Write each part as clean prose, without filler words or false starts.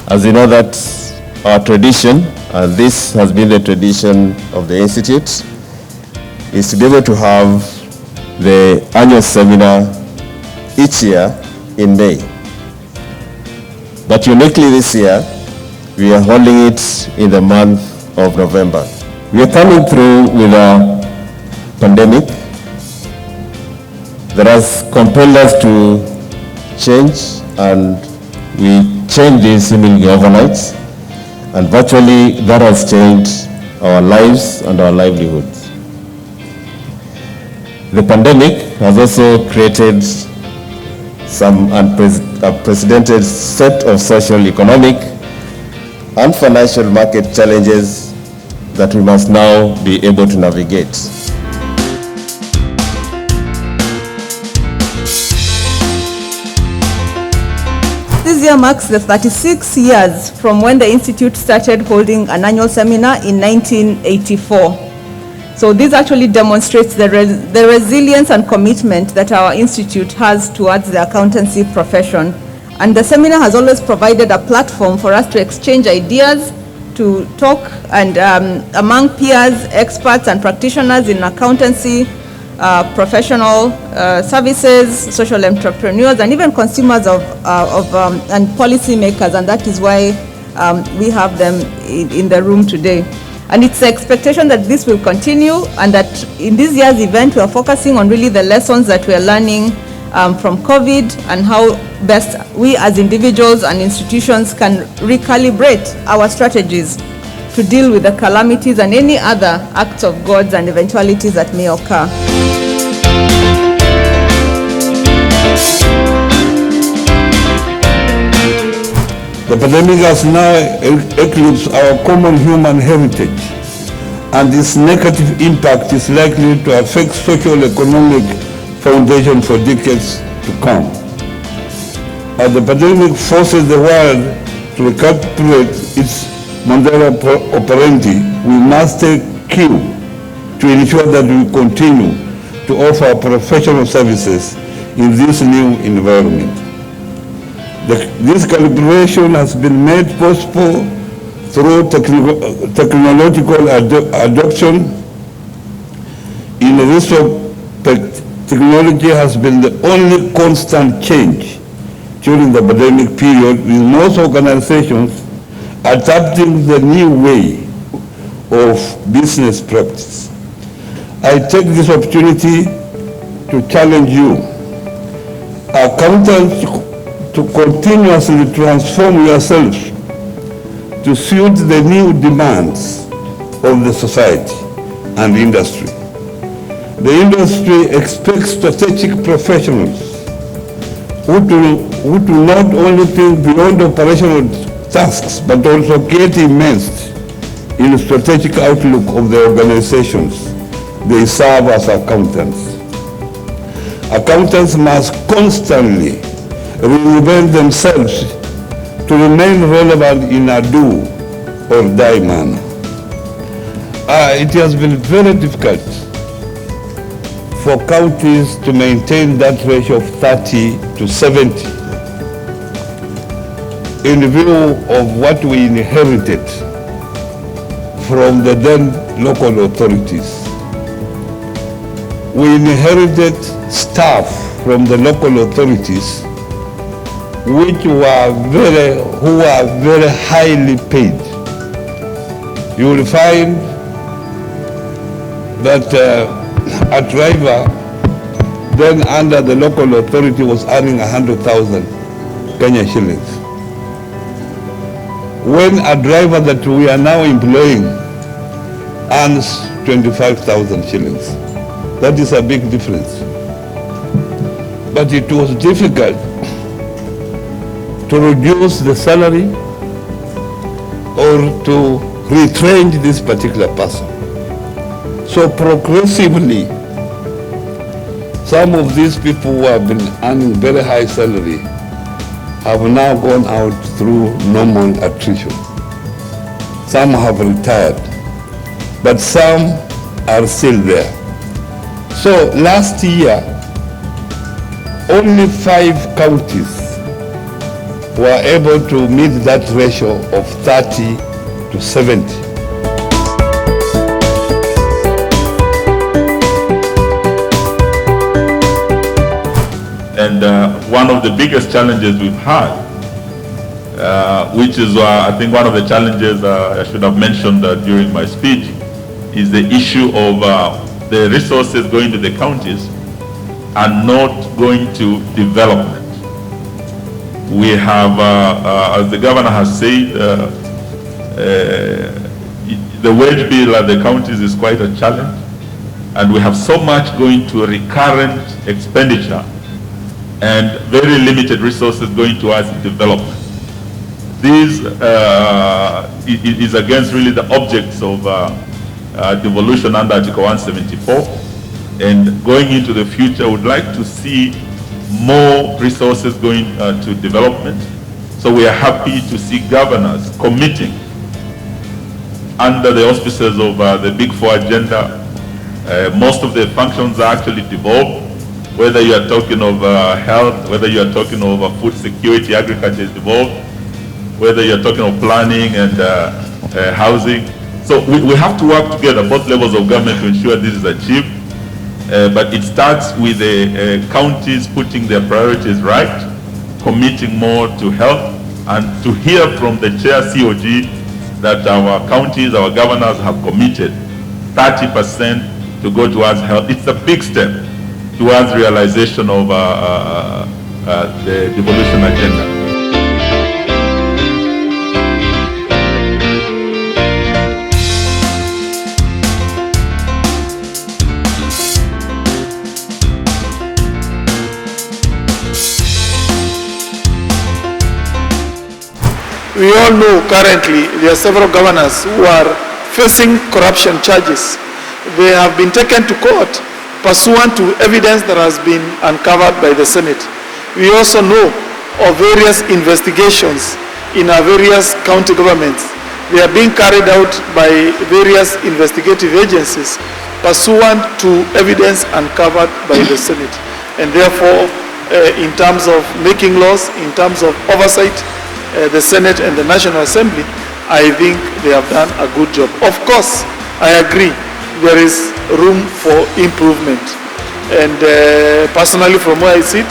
As you know, that's our tradition, and this has been the tradition of the Institute, is to be able to have the annual seminar each year in May. But uniquely this year, we are holding it in the month of November. We are coming through with a pandemic that has compelled us to change, and we changed this seemingly overnight, and virtually that has changed our lives and our livelihoods. The pandemic has also created some unprecedented set of social, economic, and financial market challenges that we must now be able to navigate. This year marks the 36 years from when the Institute started holding an annual seminar in 1984. So this actually demonstrates the resilience and commitment that our institute has towards the accountancy profession. And the seminar has always provided a platform for us to exchange ideas, to talk and among peers, experts and practitioners in accountancy, professional services, social entrepreneurs, and even consumers and policymakers. And that is why we have them in the room today. And it's the expectation that this will continue, and that in this year's event we are focusing on really the lessons that we are learning from COVID, and how best we as individuals and institutions can recalibrate our strategies to deal with the calamities and any other acts of God and eventualities that may occur. The pandemic has now eclipsed our common human heritage, and its negative impact is likely to affect socio-economic foundation for decades to come. As the pandemic forces the world to recalibrate its modus operandi, we must take cue to ensure that we continue to offer professional services in this new environment. This calibration has been made possible through technological adoption. In this respect, technology has been the only constant change during the pandemic period, with most organizations adapting the new way of business practice. I take this opportunity to challenge you, accountants, to continuously transform yourselves to suit the new demands of the society and industry. The industry expects strategic professionals who do not only think beyond operational tasks, but also get immersed in the strategic outlook of the organizations they serve as accountants. Accountants must constantly reinvent themselves to remain relevant in a do or die manner. It has been very difficult for counties to maintain that ratio of 30 to 70 in view of what we inherited from the then local authorities. We inherited staff from the local authorities who are very highly paid. You will find that a driver then under the local authority was earning 100,000 Kenya shillings. When a driver that we are now employing earns 25,000 shillings. That is a big difference. But it was difficult to reduce the salary or to retrench this particular person. So progressively, some of these people who have been earning very high salary have now gone out through normal attrition. Some have retired, but some are still there. So last year, only 5 counties were able to meet that ratio of 30 to 70. And one of the biggest challenges we've had, which is I think one of the challenges I should have mentioned during my speech, is the issue of the resources going to the counties and not going to development. We have, as the governor has said, the wage bill at the counties is quite a challenge, and we have so much going to recurrent expenditure and very limited resources going towards development. This is against really the objects of devolution under Article 174. And going into the future, would like to see more resources going to development. So we are happy to see governors committing under the auspices of the Big Four agenda. Most of the functions are actually devolved, whether you are talking of health, whether you are talking of food security, agriculture is devolved, whether you are talking of planning and housing. So we have to work together, both levels of government, to ensure this is achieved. But it starts with the counties putting their priorities right, committing more to health, and to hear from the chair COG that our counties, our governors have committed 30% to go towards health. It's a big step towards realization of the devolution agenda. We all know currently there are several governors who are facing corruption charges. They have been taken to court pursuant to evidence that has been uncovered by the Senate. We also know of various investigations in our various county governments. They are being carried out by various investigative agencies pursuant to evidence uncovered by the Senate. And therefore, in terms of making laws, in terms of oversight, the Senate and the National Assembly, I think they have done a good job. Of course, I agree, there is room for improvement. And personally, from where I sit,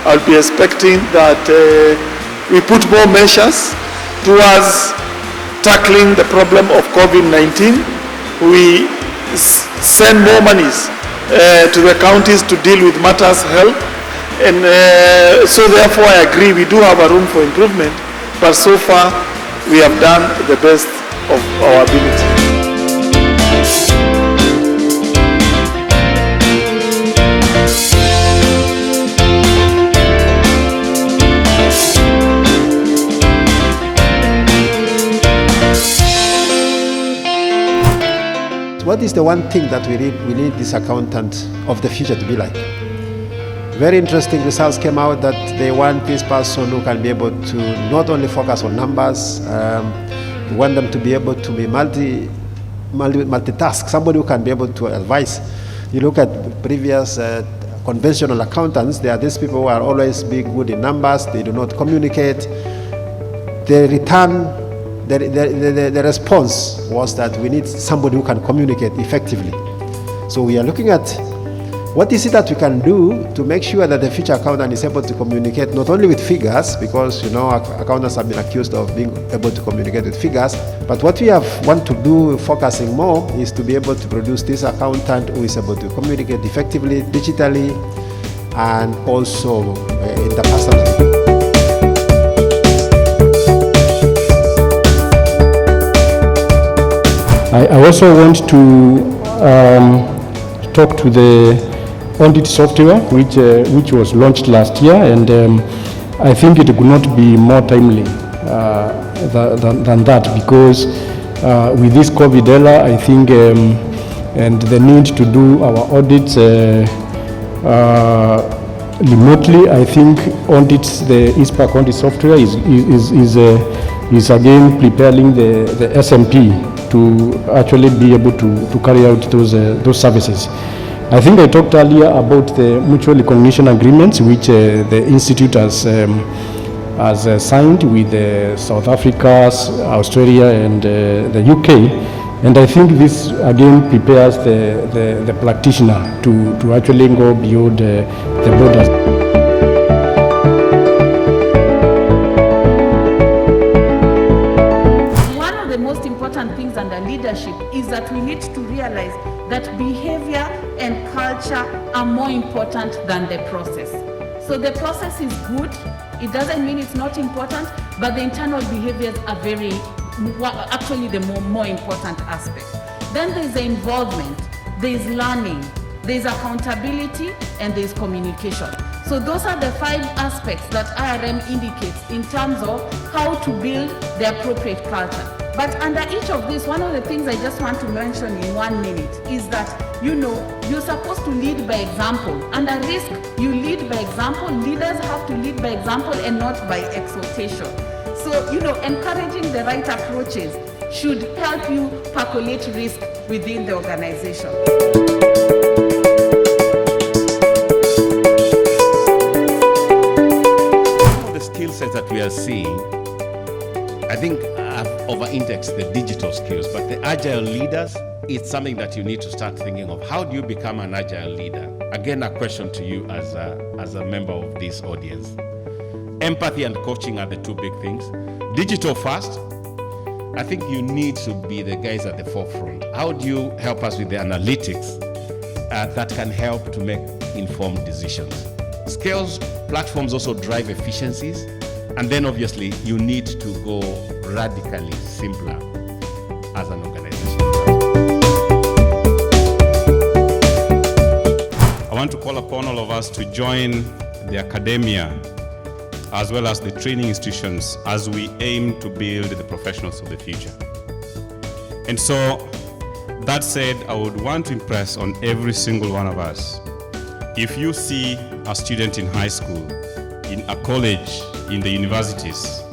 I'll be expecting that we put more measures towards tackling the problem of COVID-19. We send more monies to the counties to deal with matters health. And so therefore, I agree, we do have a room for improvement. But so far, we have done the best of our ability. What is the one thing that we need this accountant of the future to be like? Very interesting results came out that they want this person who can be able to not only focus on numbers, we want them to be able to be multitask, somebody who can be able to advise. You look at previous conventional accountants, there are these people who are always being good in numbers, they do not communicate. The return, the response was that we need somebody who can communicate effectively. So we are looking at what is it that we can do to make sure that the future accountant is able to communicate not only with figures, because accountants have been accused of being able to communicate with figures, but what we want to do, focusing more, is to be able to produce this accountant who is able to communicate effectively, digitally, and also interpersonally. I also want to talk to the audit software which was launched last year, and I think it could not be more timely than that, because with this COVID era, I think and the need to do our audits remotely, I think audits, the ISPAC audit software is again preparing the SMP to actually be able to carry out those services. I think I talked earlier about the mutual recognition agreements which the Institute has has signed with South Africa, Australia, and the UK. And I think this again prepares the practitioner to actually go beyond the borders. One of the most important things under leadership is that we need to realize that behavior and culture are more important than the process. So the process is good, it doesn't mean it's not important, but the internal behaviors are actually the more important aspect. Then there's the involvement, there's learning, there's accountability, and there's communication. So those are the 5 aspects that IRM indicates in terms of how to build the appropriate culture. But under each of these, one of the things I just want to mention in 1 minute is that, you're supposed to lead by example. Under risk, you lead by example. Leaders have to lead by example and not by exhortation. So, encouraging the right approaches should help you percolate risk within the organization. Some of the skill sets that we are seeing, I think I've over-indexed the digital skills, but the agile leaders, it's something that you need to start thinking of. How do you become an agile leader? Again, a question to you as a member of this audience. Empathy and coaching are the 2 big things. Digital first, I think you need to be the guys at the forefront. How do you help us with the analytics that can help to make informed decisions? Skills platforms also drive efficiencies, and then obviously you need to go radically simpler as an organization. I want to call upon all of us to join the academia as well as the training institutions as we aim to build the professionals of the future. And so, that said, I would want to impress on every single one of us. If you see a student in high school, in a college, in the universities,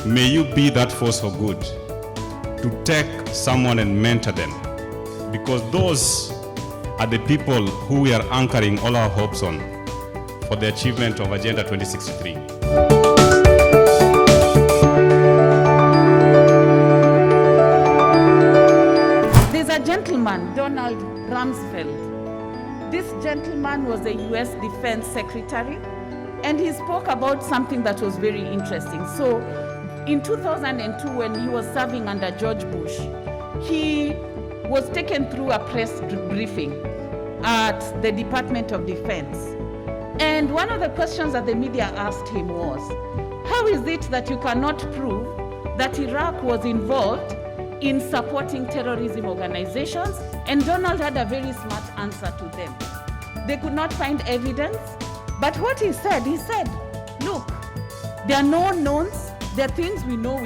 may you be that force for good to take someone and mentor them, because those are the people who we are anchoring all our hopes on for the achievement of Agenda 2063. There's a gentleman, Donald Rumsfeld. This gentleman was the US Defense Secretary, and he spoke about something that was very interesting. So in 2002, when he was serving under George Bush, he was taken through a press briefing at the Department of Defense. And one of the questions that the media asked him was, how is it that you cannot prove that Iraq was involved in supporting terrorism organizations? And Donald had a very smart answer to them. They could not find evidence, but what he said, look, there are no knowns, there are things we know.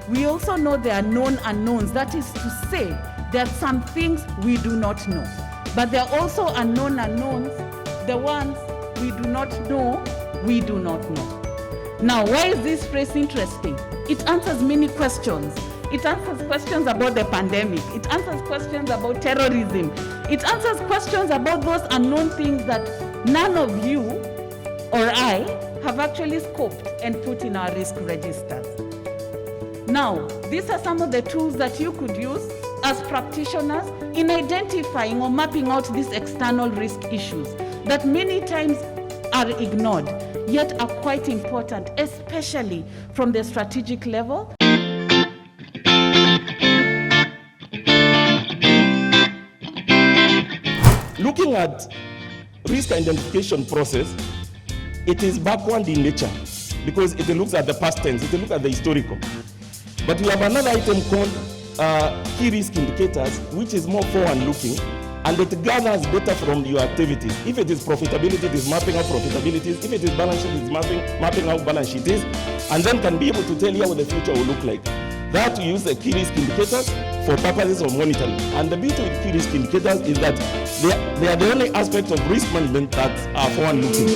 We also know there are known unknowns. That is to say, there are some things we do not know. But there are also unknown unknowns, the ones we do not know, we do not know. Now, why is this phrase interesting? It answers many questions. It answers questions about the pandemic. It answers questions about terrorism. It answers questions about those unknown things that none of you or I have actually scoped and put in our risk registers. Now, these are some of the tools that you could use as practitioners in identifying or mapping out these external risk issues that many times are ignored, yet are quite important, especially from the strategic level. Looking at risk identification process, it is backward in nature because it looks at the past tense, it looks at the historical. But we have another item called key risk indicators, which is more forward-looking, and it gathers data from your activities. If it is profitability, it is mapping out profitabilities. If it is balance sheet, it is mapping out balance sheet is, and then can be able to tell you what the future will look like. That we use the key risk indicators for purposes of monitoring. And the beauty with key risk indicators is that they are the only aspect of risk management that are forward-looking.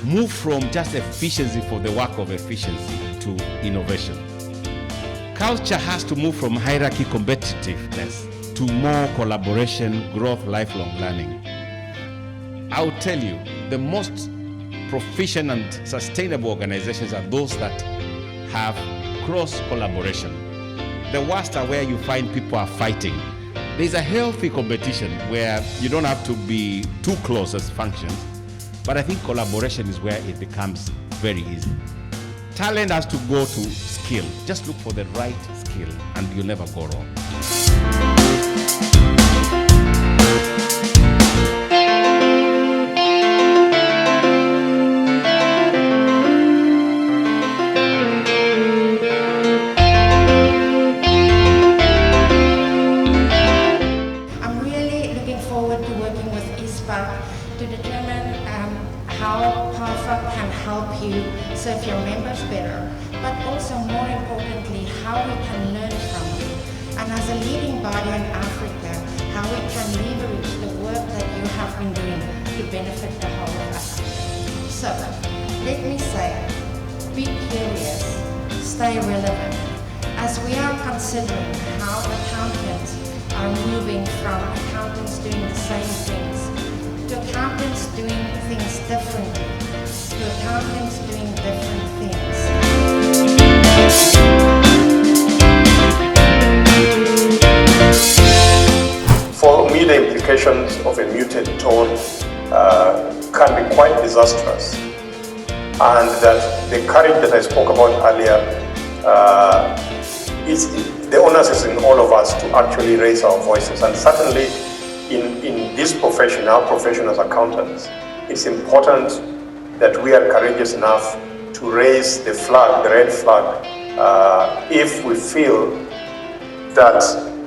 Move from just efficiency for the work of efficiency to innovation. Culture has to move from hierarchy competitiveness to more collaboration, growth, lifelong learning. I'll tell you, the most proficient and sustainable organizations are those that have cross collaboration. The worst are where you find people are fighting. There's a healthy competition where you don't have to be too close as functions, but I think collaboration is where it becomes very easy. Talent has to go to skill. Just look for the right skill and you'll never go wrong. To determine how PAFA can help you serve your members better, but also more importantly, how we can learn from you. And as a leading body in Africa, how we can leverage the work that you have been doing to benefit the whole of us. So, let me say, be curious, stay relevant, as we are considering how accountants are moving from accountants doing the same things to accountants doing things differently, to accountants doing different things. For me, the implications of a muted tone can be quite disastrous. And that the courage that I spoke about earlier, the onus is in all of us to actually raise our voices. And certainly, in this profession, our profession as accountants, it's important that we are courageous enough to raise the flag, the red flag, if we feel that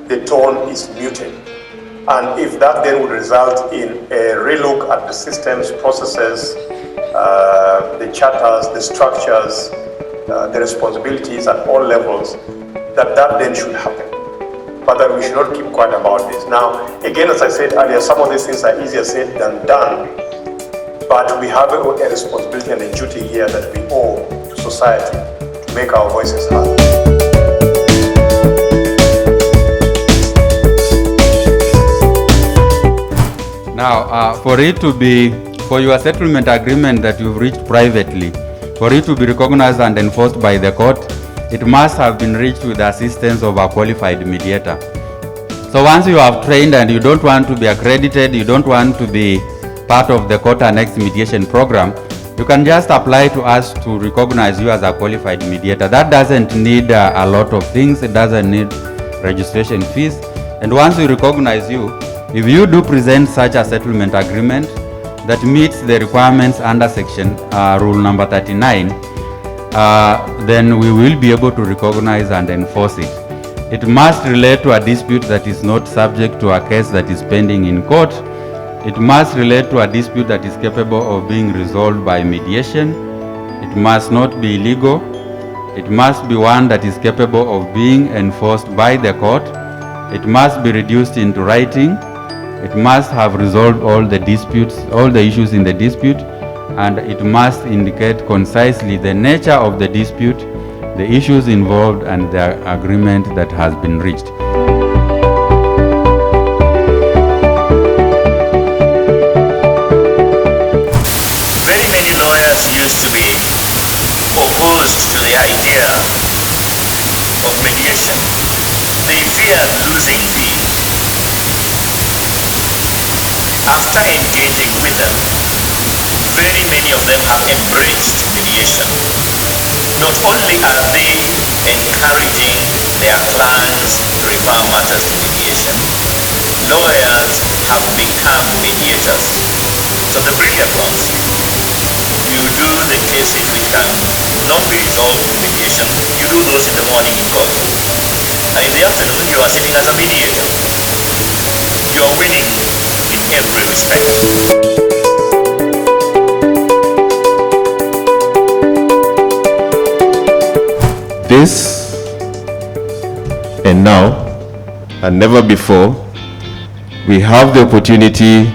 the tone is muted. And if that then would result in a relook at the systems, processes, the charters, the structures, the responsibilities at all levels, that then should happen. But that we should not keep quiet about this. Now, again, as I said earlier, some of these things are easier said than done, but we have a responsibility and a duty here that we owe to society to make our voices heard. Now, for your settlement agreement that you've reached privately, for it to be recognized and enforced by the court, it must have been reached with the assistance of a qualified mediator. So once you have trained and you don't want to be accredited, you don't want to be part of the court annexed mediation program, you can just apply to us to recognize you as a qualified mediator. That doesn't need a lot of things. It doesn't need registration fees. And once we recognize you, if you do present such a settlement agreement that meets the requirements under section rule number 39, then we will be able to recognize and enforce it. It must relate to a dispute that is not subject to a case that is pending in court. It must relate to a dispute that is capable of being resolved by mediation. It must not be illegal. It must be one that is capable of being enforced by the court. It must be reduced into writing. It must have resolved all the disputes, all the issues in the dispute, and it must indicate concisely the nature of the dispute, the issues involved, and the agreement that has been reached. Very many lawyers used to be opposed to the idea of mediation. They feared losing fees. After engaging with them, very many of them have embraced mediation. Not only are they encouraging their clients to refer matters to mediation, lawyers have become mediators. So the brilliant ones, you do the cases which can not be resolved through mediation, you do those in the morning in court. And in the afternoon, you are sitting as a mediator. You are winning in every respect. This and now and never before, we have the opportunity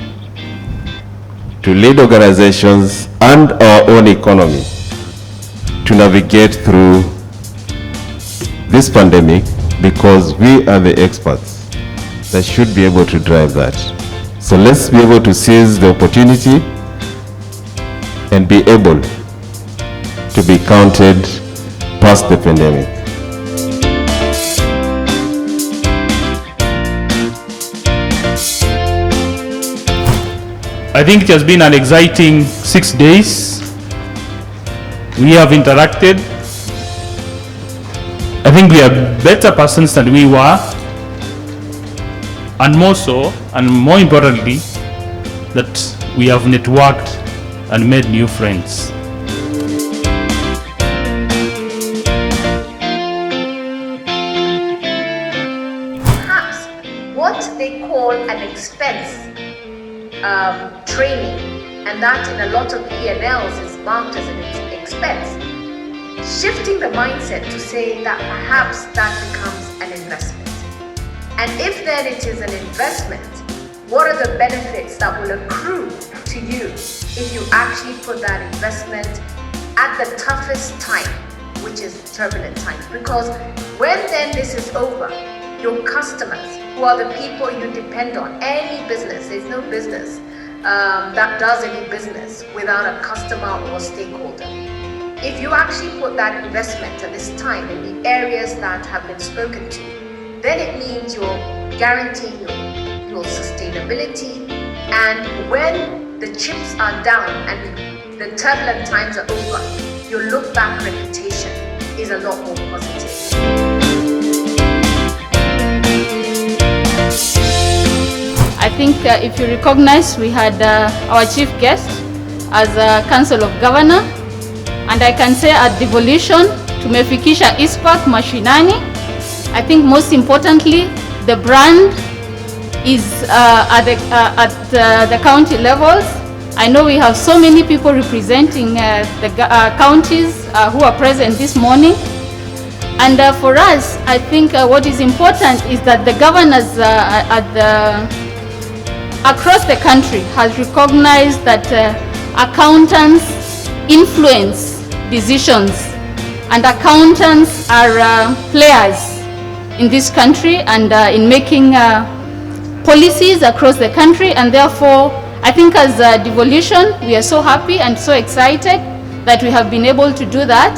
to lead organizations and our own economy to navigate through this pandemic because we are the experts. that should be able to drive that. So let's be able to seize the opportunity and be able to be counted past the pandemic. I think it has been an exciting 6 days. We have interacted. I think we are better persons than we were, and more so, and more importantly, that we have networked and made new friends. Perhaps what they call an expense training, and that in a lot of P&Ls is marked as an expense. Shifting the mindset to say that perhaps that becomes an investment. And if then it is an investment, what are the benefits that will accrue to you if you actually put that investment at the toughest time, which is turbulent times? Because when then this is over, your customers, who are the people you depend on, any business, there's no business that does any business without a customer or stakeholder. If you actually put that investment at this time in the areas that have been spoken to, then it means you're guaranteeing your sustainability, and when the chips are down and the turbulent times are over, your look back reputation is a lot more positive. I think if you recognize, we had our chief guest as a Council of Governor, and I can say at devolution tumefikisha ISPAC mashinani. I think most importantly, the brand is at the county levels. I know we have so many people representing the counties who are present this morning. And for us, I think what is important is that the governors across the country has recognized that accountants influence decisions, and accountants are players in this country and in making policies across the country. And therefore, I think as devolution, we are so happy and so excited that we have been able to do that.